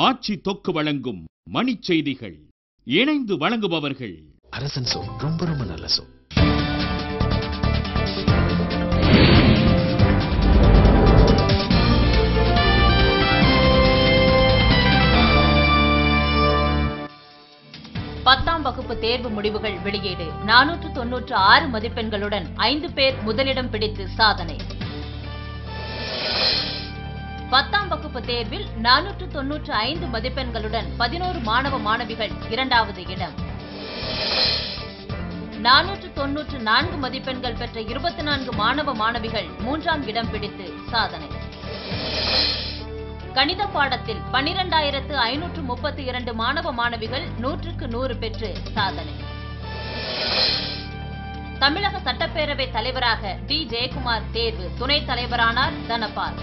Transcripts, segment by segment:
ஆட்சி தொக்கு வழங்கும் மணிச் செய்திகள். இணைந்து வழங்குபவர்கள் அரசன் சோ. ரொம்ப ரொம்ப நல்ல சோ. பத்தாம் வகுப்பு தேர்வு முடிவுகள் வெளியீடு. 496 மதிப்பெண்களுடன் 5 பேர் முதலிடம் பிடித்து சாதனை. 10ஆம் வகுப்பு தேர்வில் 495 மதிப்பெண்களுடன் 11 மாணவ மாணவிகள் 2வது இடம். 494 மதிப்பெண்கள் பெற்ற 24 மாணவ மாணவிகள் 3ஆம் இடம் பிடித்து சாதனை. கணித பாடத்தில் 12,532 மாணவ மாணவிகள் 100க்கு 100 பெற்று சாதனை. தமிழக சட்டப்பேரவை தலைவராக டி. ஜெயக்குமார் தேர்வு. துணைத் தலைவரானார் தனபால்.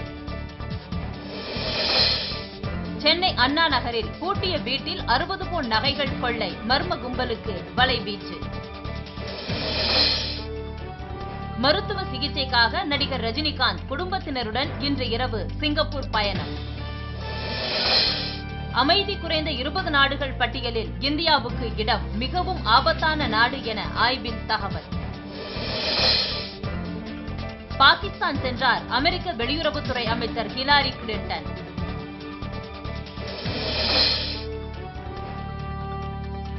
சென்னை அண்ணா நகரில் பூட்டிய வீட்டில் 60 பவுன் நகைகள் கொள்ளை. மர்ம கும்பலுக்கு வலைவீச்சு. மருத்துவ சிகிச்சைக்காக நடிகர் ரஜினிகாந்த் குடும்பத்தினருடன் இன்று இரவு சிங்கப்பூர் பயணம். அமைதி குறைந்த 20 நாடுகள் பட்டியலில் இந்தியாவுக்கு இடம். மிகவும் ஆபத்தான நாடு என ஆய்வில் தகவல். பாகிஸ்தான் சென்றார் அமெரிக்க வெளியுறவுத்துறை அமைச்சர் ஹிலாரி கிளின்டன்.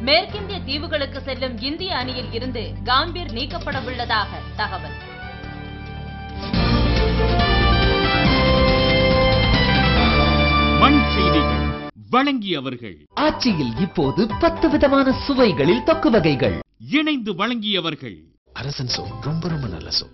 மேற்கிந்திய தீவுகளுக்கு செல்லும் இந்திய அணியில் இருந்து காம்பீர் நீக்கப்படவுள்ளதாக தகவல். மணிச் செய்திகள் வழங்கியவர்கள் ஆட்சியில் இப்போது 10 விதமான சுவைகளில் தொக்கு வகைகள். இணைந்து வழங்கியவர்கள் அரசன் சோ. ரொம்ப ரொம்ப நல்ல சோ.